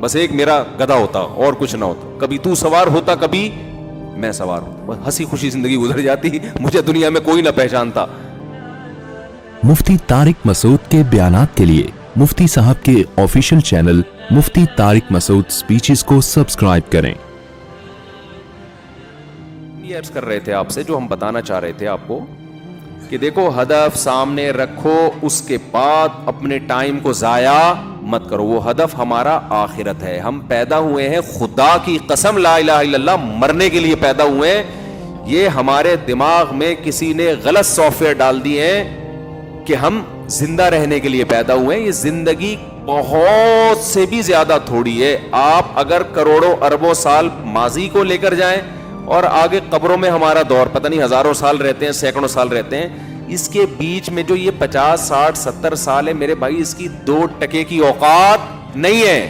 بس ایک میرا گدھا ہوتا اور کچھ نہ ہوتا, کبھی تو سوار ہوتا کبھی میں سوار ہوں, بس ہنسی خوشی زندگی گزر جاتی, مجھے دنیا میں کوئی نہ پہچانتا. مفتی طارق مسعود کے بیانات کے لیے مفتی صاحب کے آفیشیل چینل مفتی طارق مسعود سپیچز کو سبسکرائب کریں. یہ عرض کر رہے تھے آپ سے, جو ہم بتانا چاہ رہے تھے آپ کو کہ دیکھو ہدف سامنے رکھو, اس کے بعد اپنے ٹائم کو ضائع مت کرو. وہ ہدف ہمارا آخرت ہے. ہم پیدا ہوئے ہیں, خدا کی قسم لا الہ الا اللہ, مرنے کے لیے پیدا ہوئے ہیں. یہ ہمارے دماغ میں کسی نے غلط سافٹ ویئر ڈال دیے ہیں کہ ہم زندہ رہنے کے لیے پیدا ہوئے ہیں. یہ زندگی بہت سے بھی زیادہ تھوڑی ہے. آپ اگر کروڑوں اربوں سال ماضی کو لے کر جائیں اور آگے قبروں میں ہمارا دور پتہ نہیں ہزاروں سال رہتے ہیں, سینکڑوں سال رہتے ہیں, اس کے بیچ میں جو یہ 50 60 70 سال ہے میرے بھائی, اس کی 2% کی اوقات نہیں ہے.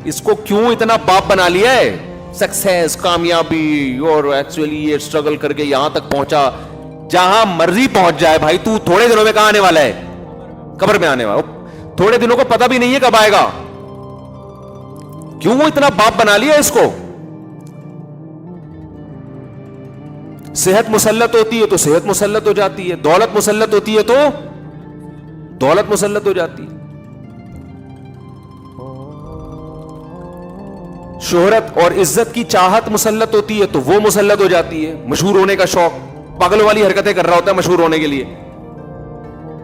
اس کو کیوں اتنا باپ بنا لیا ہے؟ سکسیس, کامیابی, اور ایکچولی یہ اسٹرگل کر کے یہاں تک پہنچا. جہاں مرضی پہنچ جائے بھائی, تو تھوڑے دنوں میں کہاں آنے والا ہے؟ قبر میں آنے والا. تھوڑے دنوں کو پتہ بھی نہیں ہے کب آئے گا. کیوں وہ اتنا باپ بنا لیا اس کو؟ صحت مسلط ہوتی ہے تو صحت مسلط ہو جاتی ہے, دولت مسلط ہوتی ہے تو دولت مسلط ہو جاتی ہے, شہرت اور عزت کی چاہت مسلط ہوتی ہے تو وہ مسلط ہو جاتی ہے. مشہور ہونے کا شوق, پاگل والی حرکتیں کر رہا ہوتا ہے مشہور ہونے کے لیے.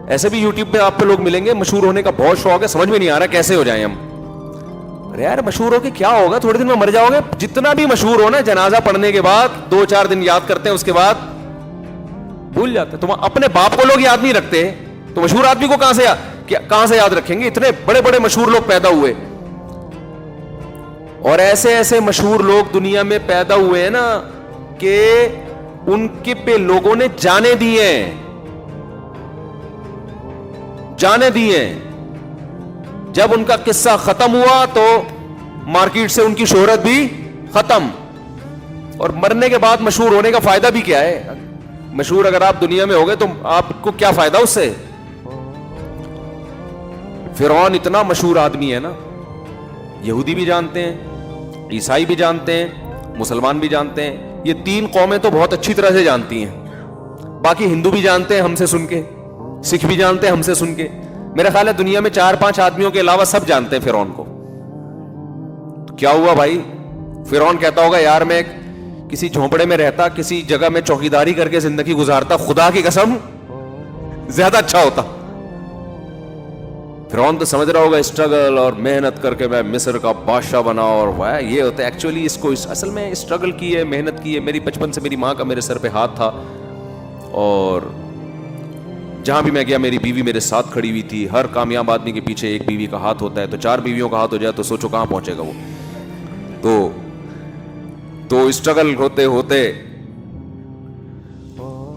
ایسے بھی یوٹیوب پہ آپ پہ لوگ ملیں گے, مشہور ہونے کا بہت شوق ہے, سمجھ میں نہیں آ رہا کیسے ہو جائیں ہم. ارے یار مشہور ہو کے کیا ہوگا, تھوڑے دن میں مر جاؤ گے. جتنا بھی مشہور ہونا, جنازہ پڑھنے کے بعد 2-4 دن یاد کرتے ہیں, اس کے بعد بھول جاتے ہیں. تم اپنے باپ کو لوگ یاد نہیں رکھتے تو مشہور آدمی کو کہاں سے یاد رکھیں گے؟ اتنے بڑے بڑے مشہور لوگ پیدا ہوئے, اور ایسے ایسے مشہور لوگ دنیا میں پیدا ہوئے ہیں نا کہ ان کے پہ لوگوں نے جانے دیے. جب ان کا قصہ ختم ہوا تو مارکیٹ سے ان کی شہرت بھی ختم. اور مرنے کے بعد مشہور ہونے کا فائدہ بھی کیا ہے؟ مشہور اگر آپ دنیا میں ہو گئے تو آپ کو کیا فائدہ اس سے؟ فرعون اتنا مشہور آدمی ہے نا, یہودی بھی جانتے ہیں, عیسائی بھی جانتے ہیں, مسلمان بھی جانتے ہیں. یہ 3 قومیں تو بہت اچھی طرح سے جانتی ہیں. باقی ہندو بھی جانتے ہیں ہم سے سن کے, سکھ بھی جانتے ہیں ہم سے سن کے. میرا خیال ہے دنیا میں 4-5 آدمیوں کے علاوہ سب جانتے ہیں فرعون کو. تو کیا ہوا بھائی؟ فرعون کہتا ہوگا یار میں کسی جھونپڑے میں رہتا, کسی جگہ میں چوکیداری کر کے زندگی گزارتا, خدا کی قسم زیادہ اچھا ہوتا. فرعون تو سمجھ رہا ہوگا اسٹرگل اور محنت کر کے میں مصر کا بادشاہ بنا, اور یہ ہوتا ہے. ایکچولی اس کو اصل میں اسٹرگل کی ہے, محنت کی ہے. میری بچپن سے میری ماں کا میرے سر پہ ہاتھ تھا, اور جہاں بھی میں گیا میری بیوی میرے ساتھ کھڑی ہوئی تھی. ہر کامیاب آدمی کے پیچھے ایک بیوی کا ہاتھ ہوتا ہے, تو 4 بیویوں کا ہاتھ ہو جائے تو سوچو کہاں پہنچے گا وہ. تو اسٹرگل ہوتے ہوتے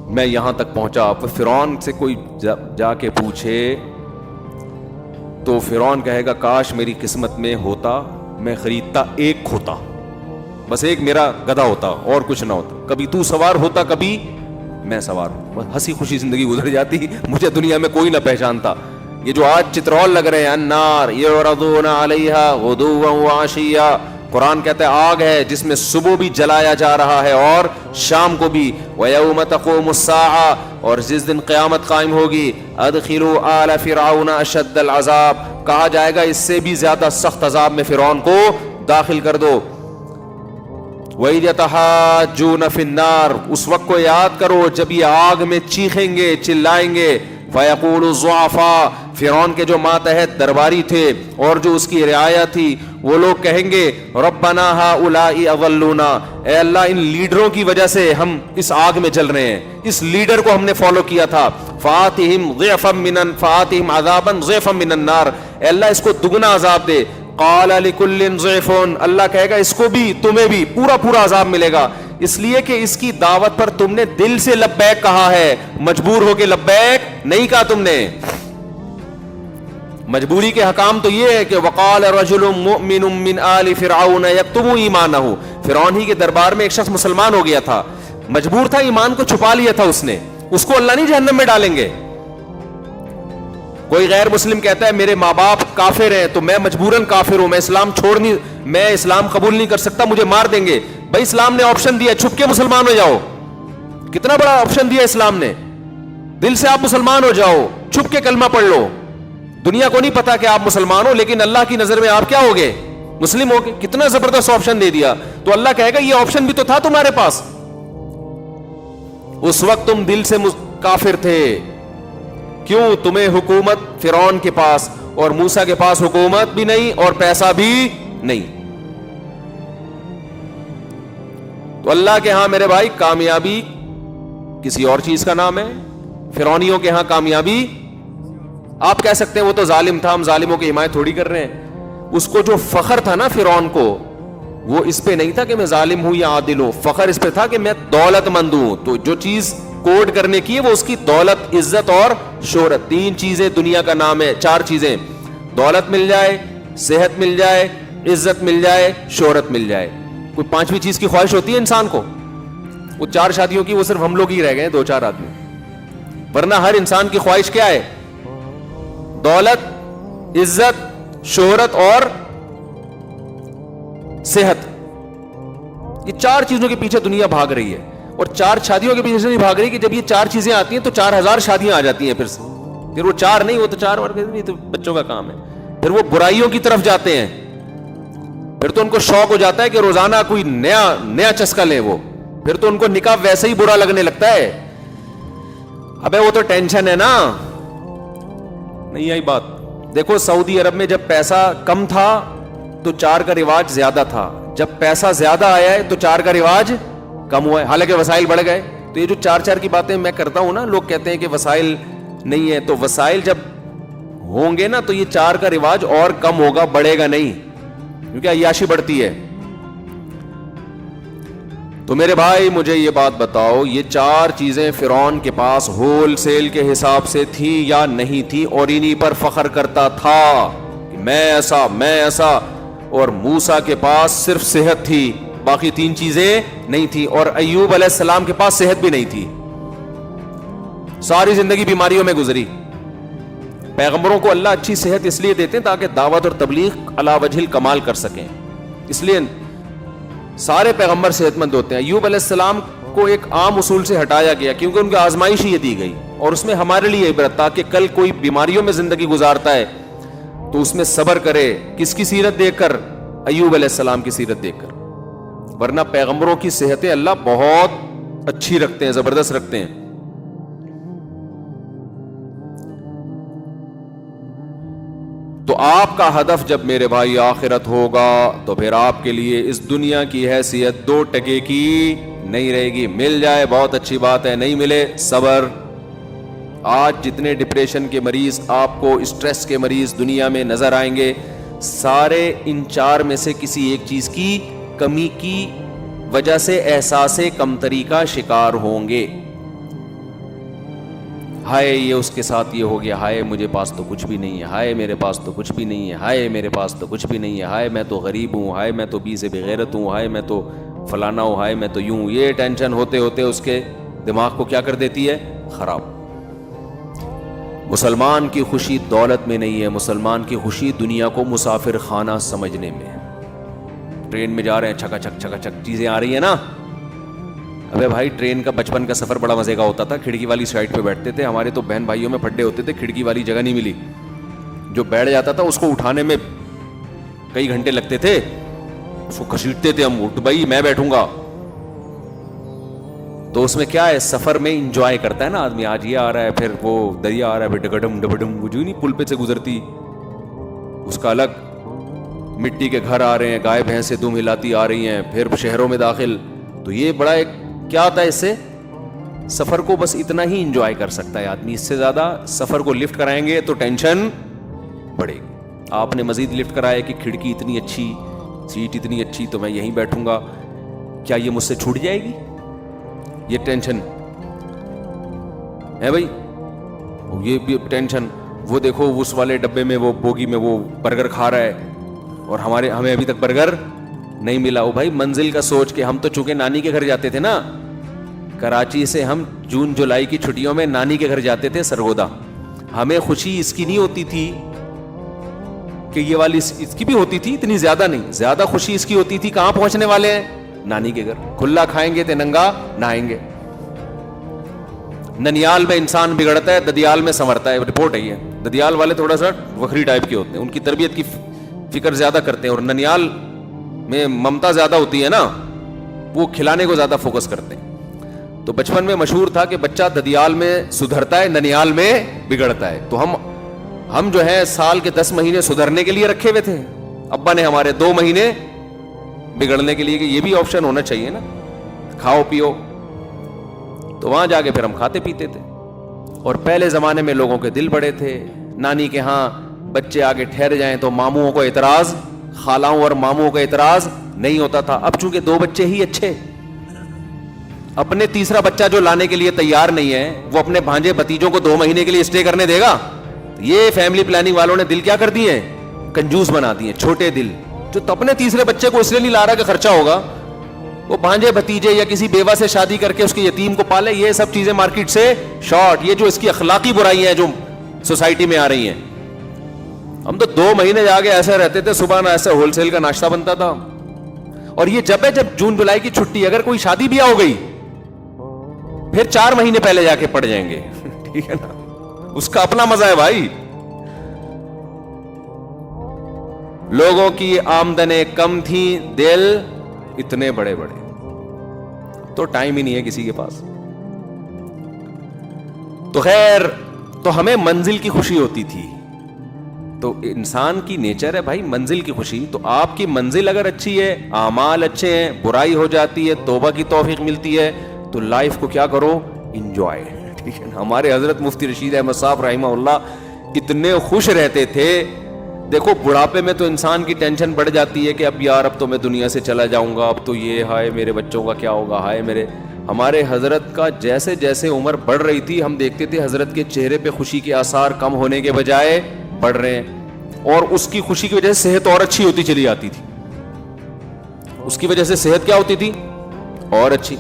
میں یہاں تک پہنچا. فرعون سے کوئی جا کے پوچھے تو فرعون کہے گا کاش میری قسمت میں ہوتا, میں خریدتا ایک کھوتا, بس ایک میرا گدھا ہوتا اور کچھ نہ ہوتا. کبھی تو سوار ہوتا کبھی میں سوار ہوں, بس ہنسی خوشی زندگی گزر جاتی, مجھے دنیا میں کوئی نہ پہچانتا. یہ جو آج چترول لگ رہے ہیں, النار یعرضون علیہا غدوا وعشیا, قرآن کہتا ہے آگ ہے جس میں صبح بھی جلایا جا رہا ہے اور شام کو بھی. وَيَوْمَ تَقُومُ السَّاعَةُ, اور جس دن قیامت قائم ہوگی, أَدْخِلُوا آلَ فِرْعَوْنَ أَشَدَّ الْعَذَابِ, کہا جائے گا اس سے بھی زیادہ سخت عذاب میں فرعون کو داخل کر دو. وَإِذْ يَتَحَاجُّونَ فِي النَّارِ, اس وقت کو یاد کرو جب یہ آگ میں چیخیں گے, چلائیں گے. فَيَقُولُ الضُّعَفَاءُ, فرعون کے جو ماتحت درباری تھے اور جو اس کی رعایا تھی, وہ لوگ کہیں گے ربنا هؤلاء اضلونا, اے اللہ ان لیڈروں کی وجہ سے ہم اس آگ میں جل رہے ہیں, اس لیڈر کو ہم نے فالو کیا تھا. فآتهم عذابا ضعفا من النار, اے اللہ اس کو دگنا عذاب دے. قال لكل ضعف, اللہ کہے گا اس کو بھی تمہیں بھی پورا عذاب ملے گا, اس لیے کہ اس کی دعوت پر تم نے دل سے لبیک کہا ہے, مجبور ہو کے لبیک نہیں کہا تم نے. مجبوری کے حکام تو یہ ہے کہ وقال رجل مؤمن من آل فرعون یکتم ایمانہ, فرعون ہی کے دربار میں ایک شخص مسلمان ہو گیا تھا, مجبور تھا, ایمان کو چھپا لیا تھا اس نے, اس کو اللہ نہیں جہنم میں ڈالیں گے. کوئی غیر مسلم کہتا ہے میرے ماں باپ کافر ہیں تو میں مجبوراً کافر ہوں, میں اسلام میں اسلام قبول نہیں کر سکتا, مجھے مار دیں گے. بھائی اسلام نے آپشن دیا, چھپ کے مسلمان ہو جاؤ. کتنا بڑا آپشن دیا اسلام نے, دل سے آپ مسلمان ہو جاؤ, چھپ کے کلمہ پڑھ لو. دنیا کو نہیں پتا کہ آپ مسلمان ہو, لیکن اللہ کی نظر میں آپ کیا ہو گئے, مسلم ہو گئے. کتنا زبردست آپشن دے دیا. تو اللہ کہے گا یہ آپشن بھی تو تھا تمہارے پاس, اس وقت تم دل سے کافر تھے. کیوں؟ تمہیں حکومت فرعون کے پاس اور موسیٰ کے پاس حکومت بھی نہیں اور پیسہ بھی نہیں. تو اللہ کے ہاں میرے بھائی کامیابی کسی اور چیز کا نام ہے. فرعونیوں کے ہاں کامیابی, آپ کہہ سکتے ہیں وہ تو ظالم تھا, ہم ظالموں کی حمایت تھوڑی کر رہے ہیں. اس کو جو فخر تھا نا فرعون کو, وہ اس پہ نہیں تھا کہ میں ظالم ہوں یا عادل ہوں, فخر اس پہ تھا کہ میں دولت مند ہوں. تو جو چیز کوڈ کرنے کی ہے وہ اس کی دولت, عزت اور شہرت. 3 چیزیں دنیا کا نام ہے, 4 چیزیں, دولت مل جائے, صحت مل جائے, عزت مل جائے, شہرت مل جائے. کوئی 5ویں چیز کی خواہش ہوتی ہے انسان کو؟ وہ 4 شادیوں کی وہ صرف ہم لوگ ہی رہ گئے ہیں, 2-4 آدمی. ورنہ ہر انسان کی خواہش کیا ہے؟ دولت, عزت, شہرت اور صحت. یہ 4 چیزوں کے پیچھے دنیا بھاگ رہی ہے. اور 4 شادیوں کے پیچھے نہیں بھاگ رہی کہ جب یہ 4 چیزیں آتی ہیں تو 4000 شادیاں آ جاتی ہیں. پھر وہ 4 نہیں, وہ تو 4 اور تو بچوں کا کام ہے. پھر وہ برائیوں کی طرف جاتے ہیں. پھر تو ان کو شوق ہو جاتا ہے کہ روزانہ کوئی نیا چسکا لیں. وہ پھر تو ان کو نکاح ویسے ہی برا لگنے لگتا ہے. ابے وہ تو ٹینشن ہے نا. نہیں آئی بات؟ دیکھو سعودی عرب میں جب پیسہ کم تھا تو 4 کا رواج زیادہ تھا, جب پیسہ زیادہ آیا ہے تو 4 کا رواج کم ہوا ہے, حالانکہ وسائل بڑھ گئے. تو یہ جو 4 کی باتیں میں کرتا ہوں نا, لوگ کہتے ہیں کہ وسائل نہیں ہے, تو وسائل جب ہوں گے نا تو یہ 4 کا رواج اور کم ہوگا, بڑھے گا نہیں, کیونکہ عیاشی بڑھتی ہے. تو میرے بھائی مجھے یہ بات بتاؤ, یہ 4 چیزیں فرعون کے پاس ہول سیل کے حساب سے تھی یا نہیں تھی؟ اور انہی پر فخر کرتا تھا کہ میں ایسا. اور موسیٰ کے پاس صرف صحت تھی, باقی 3 چیزیں نہیں تھی. اور ایوب علیہ السلام کے پاس صحت بھی نہیں تھی, ساری زندگی بیماریوں میں گزری. پیغمبروں کو اللہ اچھی صحت اس لیے دیتے ہیں تاکہ دعوت اور تبلیغ علی وجہ الکمال کر سکیں, اس لیے سارے پیغمبر صحت مند ہوتے ہیں. ایوب علیہ السلام کو ایک عام اصول سے ہٹایا گیا کیونکہ ان کی آزمائش یہ دی گئی, اور اس میں ہمارے لیے عبرت تھا کہ کل کوئی بیماریوں میں زندگی گزارتا ہے تو اس میں صبر کرے. کس کی سیرت دیکھ کر؟ ایوب علیہ السلام کی سیرت دیکھ کر. ورنہ پیغمبروں کی صحتیں اللہ بہت اچھی رکھتے ہیں, زبردست رکھتے ہیں. تو آپ کا ہدف جب میرے بھائی آخرت ہوگا تو پھر آپ کے لیے اس دنیا کی حیثیت 2 ٹکے کی نہیں رہے گی. مل جائے بہت اچھی بات ہے, نہیں ملے صبر. آج جتنے ڈپریشن کے مریض آپ کو, اسٹریس کے مریض دنیا میں نظر آئیں گے, سارے ان 4 میں سے کسی ایک چیز کی کمی کی وجہ سے احساس کمتری کا شکار ہوں گے. ہائے یہ اس کے ساتھ یہ ہو گیا, ہائے مجھے پاس تو کچھ بھی نہیں ہے, ہائے میرے پاس تو کچھ بھی نہیں ہے, ہائے میرے پاس تو کچھ بھی نہیں ہے, ہائے میں تو غریب ہوں, ہائے میں تو بی سے بغیرت ہوں, ہائے میں تو فلانا ہوں, ہائے میں تو یوں. یہ ٹینشن ہوتے ہوتے اس کے دماغ کو کیا کر دیتی ہے؟ خراب. مسلمان کی خوشی دولت میں نہیں ہے, مسلمان کی خوشی دنیا کو مسافر خانہ سمجھنے میں. ٹرین میں جا رہے ہیں, چھکا چھک چیزیں آ رہی ہیں نا. ابے بھائی ٹرین کا بچپن کا سفر بڑا مزے کا ہوتا تھا, کھڑکی والی سائڈ پہ بیٹھتے تھے. ہمارے تو بہن بھائیوں میں پھڈے ہوتے تھے, کھڑکی والی جگہ نہیں ملی. جو بیٹھ جاتا تھا اس کو اٹھانے میں کئی گھنٹے لگتے تھے, اس کو گھسیٹتے تھے ہم, اٹھ بھائی میں بیٹھوں گا. تو اس میں کیا ہے, سفر میں انجوائے کرتا ہے نا آدمی. آج یہ آ رہا ہے, پھر وہ دریا آ رہا ہے, پھر ڈگڈم ڈبڈم, وہ جو نہیں پل پہ سے گزرتی اس کا الگ. مٹی کے گھر آ رہے ہیں, گائے بھینسیں دم ہلاتی آ رہی ہیں, پھر شہروں میں داخل. تو یہ بڑا ایک کیا ہوتا ہے, اس سے سفر کو بس اتنا ہی انجوائے کر سکتا ہے آدمی. اس سے زیادہ سفر کو لفٹ کرائیں گے تو ٹینشن بڑھے گی. آپ نے مزید لفٹ کرایا کہ کھڑکی اتنی اچھی, سیٹ اتنی اچھی, تو میں یہیں بیٹھوں گا, کیا یہ مجھ سے چھوٹ جائے گی؟ یہ ٹینشن ہے بھائی, یہ بھی ٹینشن. وہ دیکھو اس والے ڈبے میں, وہ بوگی میں وہ برگر کھا رہا ہے اور ہمیں ابھی تک برگر نہیں ملا. وہ بھائی منزل کا سوچ کے, ہم تو چونکہ نانی کے گھر جاتے تھے نا, کراچی سے ہم جون جولائی کی چھٹیوں میں نانی کے گھر جاتے تھے سرگودا. ہمیں خوشی اس کی نہیں ہوتی تھی کہ یہ والی, اس کی بھی ہوتی تھی, اتنی زیادہ نہیں, زیادہ خوشی اس کی ہوتی تھی کہاں پہنچنے والے ہیں, نانی کے گھر. کھلا کھائیں گے تے ننگا نہائیں گے. ننیال میں انسان بگڑتا ہے, ددیال میں سنورتا ہے, رپورٹ ہے یہ. ددیال والے تھوڑا سا وکھری ٹائپ کے ہوتے ہیں, ان کی تربیت کی فکر زیادہ کرتے ہیں, اور ننیال میں ممتا زیادہ ہوتی ہے نا, وہ کھلانے کو زیادہ فوکس کرتے ہیں. تو بچپن میں مشہور تھا کہ بچہ ددیال میں سدھرتا ہے, ننیال میں بگڑتا ہے. تو ہم جو ہے سال کے 10 مہینے سدھرنے کے لیے رکھے ہوئے تھے, ابا نے ہمارے 2 مہینے بگڑنے کے لیے, کہ یہ بھی آپشن ہونا چاہیے نا, کھاؤ پیو. تو وہاں جا کے پھر ہم کھاتے پیتے تھے. اور پہلے زمانے میں لوگوں کے دل بڑے تھے, نانی کے ہاں بچے آگے ٹھہر جائیں تو ماموں کو اعتراض, خالاؤں اور ماموں کا اعتراض نہیں ہوتا تھا. اب چونکہ 2 بچے ہی اچھے, اپنے تیسرا بچہ جو لانے کے لیے تیار نہیں ہے, وہ اپنے بھانجے بتیجوں کو 2 مہینے کے لیے اسٹے کرنے دے گا؟ یہ فیملی پلاننگ والوں نے دل کیا کر دیے ہیں, کنجوس بنا دیے, چھوٹے دل. جو تو اپنے تیسرے بچے کو اس لیے نہیں لا رہا کہ خرچہ ہوگا, وہ بھانجے بھتیجے یا کسی بیوہ سے شادی کر کے اس کے یتیم کو پالے. یہ سب چیزیں مارکیٹ سے شارٹ, یہ جو اس کی اخلاقی برائیاں ہیں جو سوسائٹی میں آ رہی ہیں. ہم تو 2 مہینے جا کے ایسے رہتے تھے, صبح نہ ایسے ہول سیل کا ناشتہ بنتا تھا. اور یہ جب جون جولائی کی چھٹی, اگر کوئی شادی بیاہ ہو گئی پھر 4 مہینے پہلے جا کے پڑ جائیں گے, ٹھیک ہے نا, اس کا اپنا مزہ ہے بھائی. لوگوں کی آمدنیں کم تھی, دل اتنے بڑے بڑے, تو ٹائم ہی نہیں ہے کسی کے پاس. تو خیر, تو ہمیں منزل کی خوشی ہوتی تھی. تو انسان کی نیچر ہے بھائی منزل کی خوشی. تو آپ کی منزل اگر اچھی ہے, اعمال اچھے ہیں, برائی ہو جاتی ہے, توبہ کی توفیق ملتی ہے, تو لائف کو کیا کرو, انجوائے, ٹھیک ہے نا. ہمارے حضرت مفتی رشید احمد صاحب رحمہ اللہ اتنے خوش رہتے تھے. دیکھو بڑھاپے میں تو انسان کی ٹینشن بڑھ جاتی ہے کہ اب یار اب تو میں دنیا سے چلا جاؤں گا, اب تو یہ ہائے میرے بچوں کا کیا ہوگا, ہائے میرے. ہمارے حضرت کا جیسے جیسے عمر بڑھ رہی تھی ہم دیکھتے تھے حضرت کے چہرے پہ خوشی کے آثار کم ہونے کے بجائے بڑھ رہے ہیں, اور اس کی خوشی کی وجہ سے صحت اور اچھی ہوتی چلی جاتی تھی. اس کی وجہ سے صحت کیا ہوتی تھی, اور اچھی.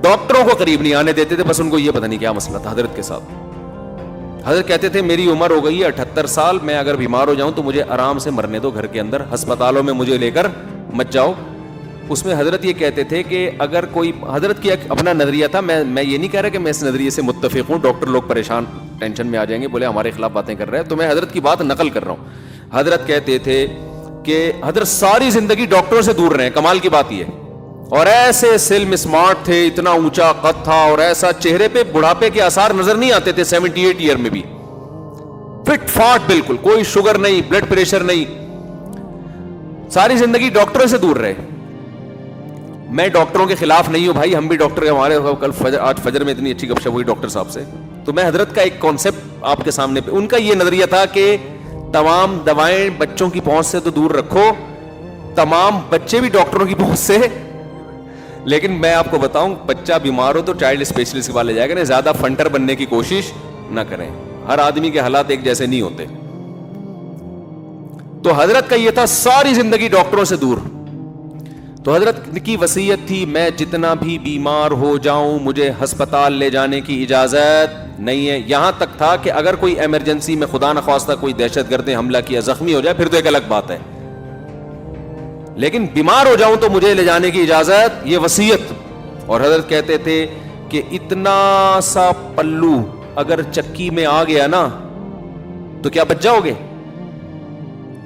ڈاکٹروں کو قریب نہیں آنے دیتے تھے, بس ان کو یہ پتہ نہیں کیا مسئلہ تھا حضرت کے ساتھ. حضرت کہتے تھے میری عمر ہو گئی ہے 78 سال, میں اگر بیمار ہو جاؤں تو مجھے آرام سے مرنے دو گھر کے اندر, ہسپتالوں میں مجھے لے کر مت جاؤ. اس میں حضرت یہ کہتے تھے کہ اگر کوئی, حضرت کی اپنا نظریہ تھا, میں یہ نہیں کہہ رہا کہ میں اس نظریے سے متفق ہوں, ڈاکٹر لوگ پریشان ٹینشن میں آ جائیں گے, بولے ہمارے خلاف باتیں کر رہے ہیں, تو میں حضرت کی بات نقل کر رہا ہوں. حضرت کہتے تھے کہ حضرت ساری زندگی ڈاکٹروں سے دور رہے, کمال کی بات یہ, اور ایسے سلم اسمارٹ تھے, اتنا اونچا قد تھا, اور ایسا چہرے پہ بڑھاپے کے آثار نظر نہیں آتے تھے. 78 ایئر میں بھی فٹ فاٹ بالکل, کوئی شوگر نہیں, بلڈ پریشر نہیں, ساری زندگی ڈاکٹروں سے دور رہے. میں ڈاکٹروں کے خلاف نہیں ہوں بھائی, ہم بھی ڈاکٹر ہیں, ہمارے کل آج فجر میں اتنی اچھی گپ شپ ہوئی ڈاکٹر صاحب سے. تو میں حضرت کا ایک کانسیپٹ آپ کے سامنے پہ, ان کا یہ نظریہ تھا کہ تمام دوائیں بچوں کی پہنچ سے تو دور رکھو, تمام بچے بھی ڈاکٹروں کی پہنچ سے. لیکن میں آپ کو بتاؤں, بچہ بیمار ہو تو چائلڈ اسپیشلسٹ کے پاس لے جائے گا, زیادہ فنٹر بننے کی کوشش نہ کریں, ہر آدمی کے حالات ایک جیسے نہیں ہوتے. تو حضرت کا یہ تھا ساری زندگی ڈاکٹروں سے دور. تو حضرت کی وصیت تھی میں جتنا بھی بیمار ہو جاؤں مجھے ہسپتال لے جانے کی اجازت نہیں ہے. یہاں تک تھا کہ اگر کوئی ایمرجنسی میں خدا نخواستہ کوئی دہشت گرد نے حملہ کیا, زخمی ہو جائے, پھر تو ایک الگ بات ہے, لیکن بیمار ہو جاؤں تو مجھے لے جانے کی اجازت, یہ وصیت. اور حضرت کہتے تھے کہ اتنا سا پلو اگر چکی میں آ گیا نا تو کیا بچ جاؤ گے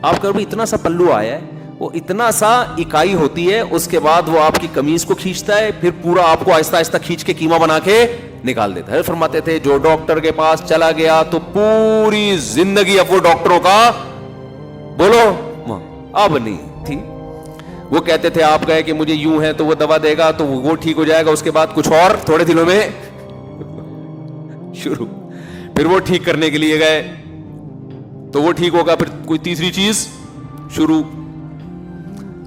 آپ. کبھی اتنا سا پلو آیا ہے, وہ اتنا سا اکائی ہوتی ہے, اس کے بعد وہ آپ کی قمیض کو کھینچتا ہے, پھر پورا آپ کو آہستہ آہستہ کھینچ کے کیما بنا کے نکال دیتا ہے. فرماتے تھے جو ڈاکٹر کے پاس چلا گیا تو پوری زندگی اب وہ ڈاکٹروں کا بولو اب نہیں تھی. وہ کہتے تھے آپ گئے کہ مجھے یوں ہے تو وہ دوا دے گا تو وہ ٹھیک ہو جائے گا, اس کے بعد کچھ اور تھوڑے دنوں میں شروع, پھر وہ ٹھیک کرنے کے لیے گئے تو وہ ٹھیک ہوگا, پھر کوئی تیسری چیز شروع.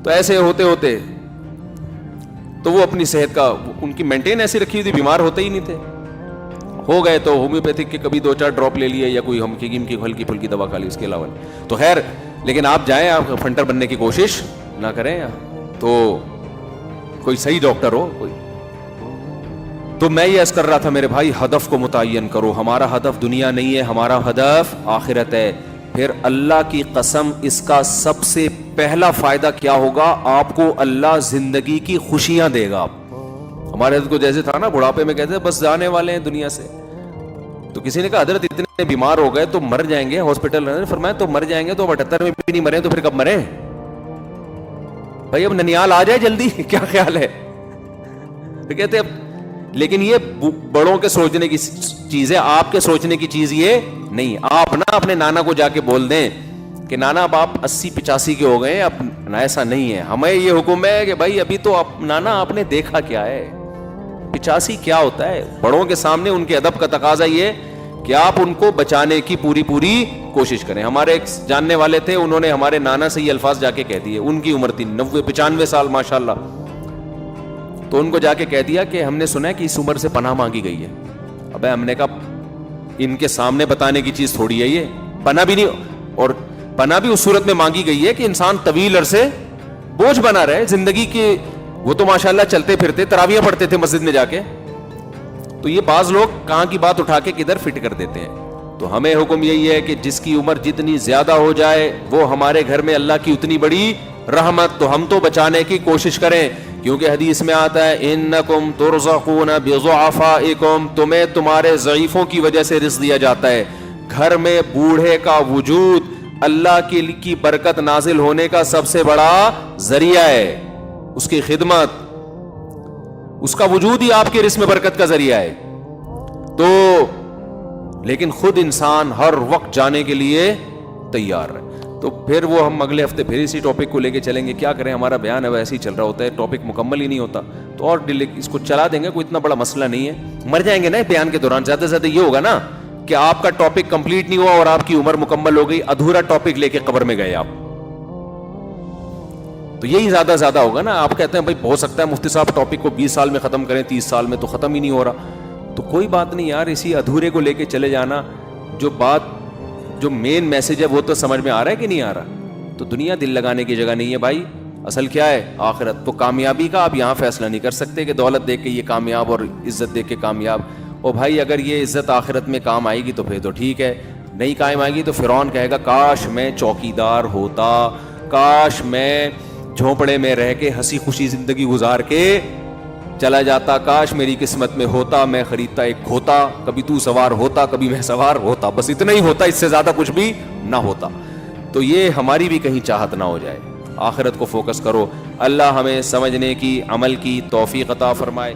تو ایسے ہوتے ہوتے تو وہ اپنی صحت کا ان کی مینٹین ایسی رکھی ہوئی تھی, بیمار ہوتے ہی نہیں تھے. ہو گئے تو ہومیوپیتھک کے کبھی 2-4 ڈراپ لے لیے یا کوئی ہم کی ہلکی پھلکی دوا کھا لی, اس کے علاوہ تو خیر. لیکن آپ جائیں, آپ فنٹر بننے کی کوشش نہ کریں, تو کوئی صحیح ڈاکٹر ہو, کوئی تو میں یہ عرض کر رہا تھا میرے بھائی، ہدف کو متعین کرو. ہمارا ہدف دنیا نہیں ہے، ہمارا ہدف آخرت ہے. پھر اللہ کی قسم اس کا سب سے پہلا فائدہ کیا ہوگا؟ آپ کو اللہ زندگی کی خوشیاں دے گا. ہمارے حضرت کو جیسے تھا نا، بڑھاپے میں کہتے ہیں بس جانے والے ہیں دنیا سے. تو کسی نے کہا حضرت اتنے بیمار ہو گئے تو مر جائیں گے ہاسپٹل میں. فرمایا تو مر جائیں گے تو 78 میں بھی نہیں مرے تو پھر کب مرے بھائی؟ اب ننیال آ جائے جلدی. کیا خیال ہے؟ تو کہتے اب، لیکن یہ بڑوں کے سوچنے کی چیز ہے، آپ کے سوچنے کی چیز یہ نہیں. آپ نا اپنے نانا کو جا کے بول دیں کہ نانا اب آپ 80-85 کے ہو گئے، اب ایسا نہیں ہے. ہمیں یہ حکم ہے کہ بھائی ابھی تو نانا آپ نے دیکھا کیا ہے، 85 کیا ہوتا ہے. بڑوں کے سامنے ان کے ادب کا تقاضا یہ کہ آپ ان کو بچانے کی پوری کوشش کریں. ہمارے ایک جاننے والے تھے، انہوں نے ہمارے نانا سے یہ الفاظ جا کے کہہ دیے. ان کی عمر تھی 90-95 سال ماشاءاللہ. تو ان کو جا کے کہہ دیا کہ ہم نے سنا ہے کہ اس عمر سے پناہ مانگی گئی ہے. ابے ہم نے کہا ان کے سامنے بتانے کی چیز تھوڑی ہے یہ. پناہ بھی نہیں، اور پناہ بھی اس صورت میں مانگی گئی ہے کہ انسان طویل عرصے بوجھ بنا رہے زندگی کے. وہ تو ماشاءاللہ چلتے پھرتے تراویح پڑھتے تھے مسجد میں جا کے. تو یہ بعض لوگ کہاں کی بات اٹھا کے کدھر فٹ کر دیتے ہیں. تو ہمیں حکم یہی ہے کہ جس کی عمر جتنی زیادہ ہو جائے وہ ہمارے گھر میں اللہ کی اتنی بڑی رحمت. تو ہم تو بچانے کی کوشش کریں، کیونکہ حدیث میں آتا ہے انکم ترزقون بضعفائکم، تمہیں تمہارے ضعیفوں کی وجہ سے رزق دیا جاتا ہے. گھر میں بوڑھے کا وجود اللہ کی برکت نازل ہونے کا سب سے بڑا ذریعہ ہے. اس کی خدمت، اس کا وجود ہی آپ کے رزق میں برکت کا ذریعہ ہے. تو لیکن خود انسان ہر وقت جانے کے لیے تیار ہے. تو پھر وہ ہم اگلے ہفتے پھر اسی ٹاپک کو لے کے چلیں گے. کیا کریں، ہمارا بیان ہے ویسے ہی چل رہا ہوتا ہے، ٹاپک مکمل ہی نہیں ہوتا. تو اور اس کو چلا دیں گے، کوئی اتنا بڑا مسئلہ نہیں ہے. مر جائیں گے نا بیان کے دوران. زیادہ سے زیادہ یہ ہوگا نا کہ آپ کا ٹاپک کمپلیٹ نہیں ہوا اور آپ کی عمر مکمل ہو گئی، ادھورا ٹاپک لے کے قبر میں گئے آپ. تو یہی زیادہ ہوگا نا. آپ کہتے ہیں بھائی ہو سکتا ہے مفتی صاحب ٹاپک کو 20 سال میں ختم کریں، 30 سال میں تو ختم ہی نہیں ہو رہا. تو کوئی بات نہیں یار، اسی ادھورے کو لے کے چلے جانا. جو مین میسج ہے وہ تو سمجھ میں آ رہا ہے کہ نہیں آ رہا. تو دنیا دل لگانے کی جگہ نہیں ہے بھائی. اصل کیا ہے؟ آخرت. تو کامیابی کا آپ یہاں فیصلہ نہیں کر سکتے کہ دولت دیکھ کے یہ کامیاب اور عزت دیکھ کے کامیاب. اور بھائی اگر یہ عزت آخرت میں کام آئے گی تو پھر تو ٹھیک ہے، نہیں کام آئے گی تو فرعون کہے گا کاش میں چوکیدار ہوتا، کاش میں جھونپڑے میں رہ کے ہنسی خوشی زندگی گزار کے چلا جاتا، کاش میری قسمت میں ہوتا میں خریدتا ایک کھوتا، کبھی تو سوار ہوتا کبھی میں سوار ہوتا، بس اتنا ہی ہوتا، اس سے زیادہ کچھ بھی نہ ہوتا. تو یہ ہماری بھی کہیں چاہت نہ ہو جائے. آخرت کو فوکس کرو. اللہ ہمیں سمجھنے کی، عمل کی توفیق عطا فرمائے.